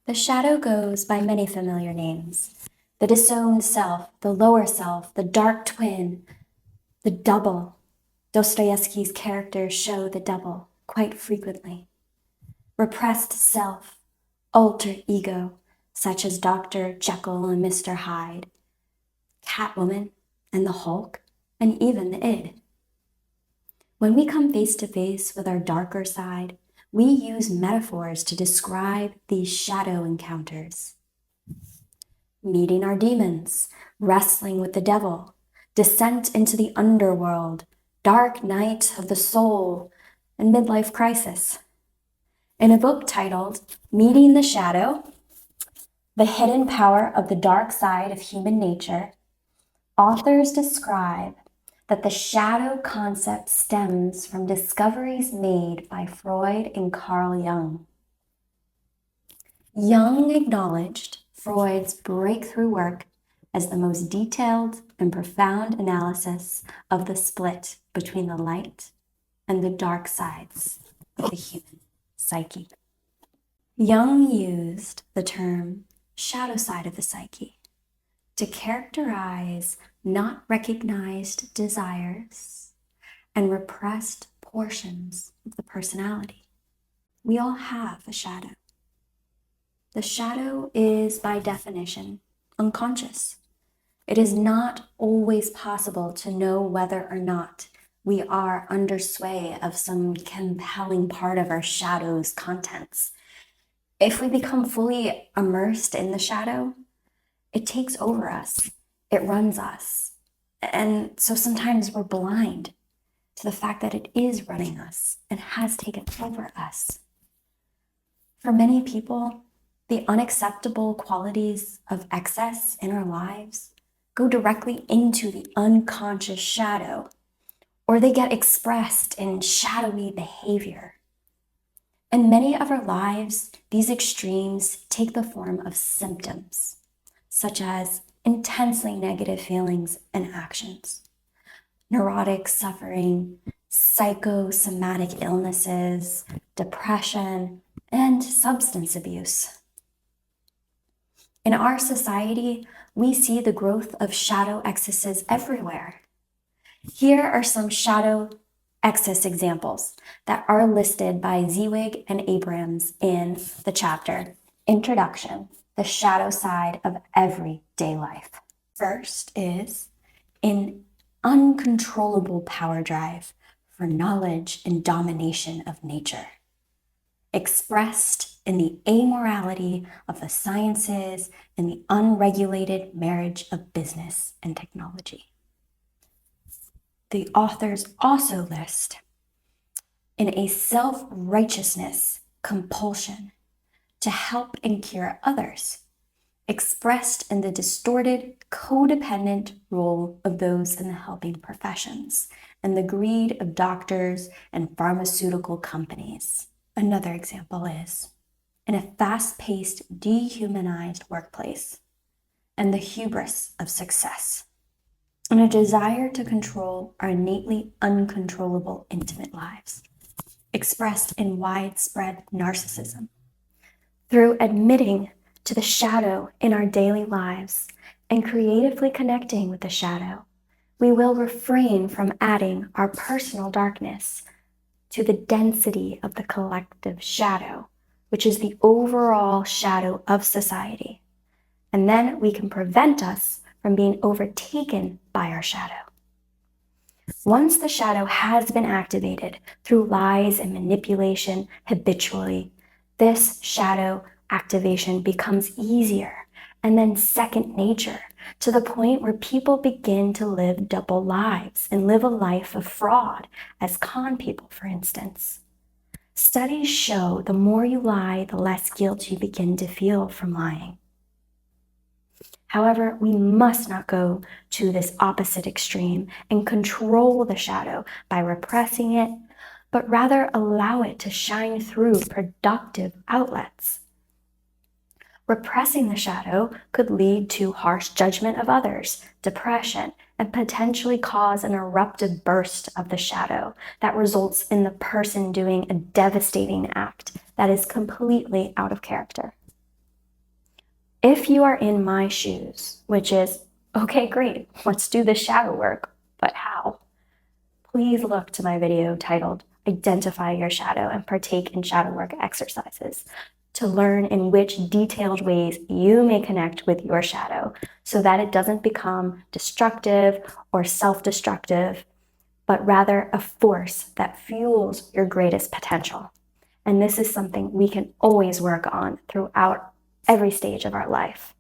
The shadow goes by many familiar names. The disowned self, the lower self, the dark twin, the double. Dostoevsky's characters show the double quite frequently. Repressed self, alter ego, such as Dr. Jekyll and Mr. Hyde, Catwoman and the Hulk, and even the id. When we come face to face with our darker side, we use metaphors to describe these shadow encounters. Meeting our demons, wrestling with the devil, descent into the underworld, dark night of the soul, and midlife crisis. In a book titled Meeting the Shadow, The Hidden Power of the Dark Side of Human Nature, authors describe that the shadow concept stems from discoveries made by Freud and Carl Jung. Jung acknowledged Freud's breakthrough work as the most detailed and profound analysis of the split between the light and the dark sides of the human psyche. Jung used the term shadow side of the psyche to characterize not recognized desires and repressed portions of the personality. We all have a shadow. The shadow is, by definition, unconscious. It is not always possible to know whether or not we are under sway of some compelling part of our shadow's contents. If we become fully immersed in the shadow, it takes over us. It runs us. And so sometimes we're blind to the fact that it is running us and has taken over us. For many people, the unacceptable qualities of excess in our lives go directly into the unconscious shadow, or they get expressed in shadowy behavior. In many of our lives, these extremes take the form of symptoms, such as intensely negative feelings and actions, neurotic suffering, psychosomatic illnesses, depression, and substance abuse. In our society, we see the growth of shadow excesses everywhere. Here are some shadow excess examples that are listed by 𝐬𝐮𝐫𝐸 and Abrams in the chapter, Introduction, the Shadow Side of Everyday Life. First is an uncontrollable power drive for knowledge and domination of nature, expressed in the amorality of the sciences and the unregulated marriage of business and technology. The authors also list in a self-righteousness compulsion to help and cure others, expressed in the distorted, codependent role of those in the helping professions and the greed of doctors and pharmaceutical companies. Another example is in a fast-paced, dehumanized workplace and the hubris of success, and a desire to control our innately uncontrollable intimate lives, expressed in widespread narcissism. Through admitting to the shadow in our daily lives and creatively connecting with the shadow, we will refrain from adding our personal darkness to the density of the collective shadow, which is the overall shadow of society. And then we can prevent us from being overtaken by our shadow. Once the shadow has been activated through lies and manipulation habitually, this shadow activation becomes easier and then second nature, to the point where people begin to live double lives and live a life of fraud, as con people, for instance. Studies show the more you lie, the less guilt you begin to feel from lying. However, we must not go to this opposite extreme and control the shadow by repressing it, but rather allow it to shine through productive outlets. Repressing the shadow could lead to harsh judgment of others, depression, and potentially cause an eruptive burst of the shadow that results in the person doing a devastating act that is completely out of character. If you are in my shoes, which is, okay, great, let's do the shadow work, but how? Please look to my video titled Identify Your Shadow and partake in shadow work exercises to learn in which detailed ways you may connect with your shadow so that it doesn't become destructive or self-destructive, but rather a force that fuels your greatest potential. And this is something we can always work on throughout every stage of our life.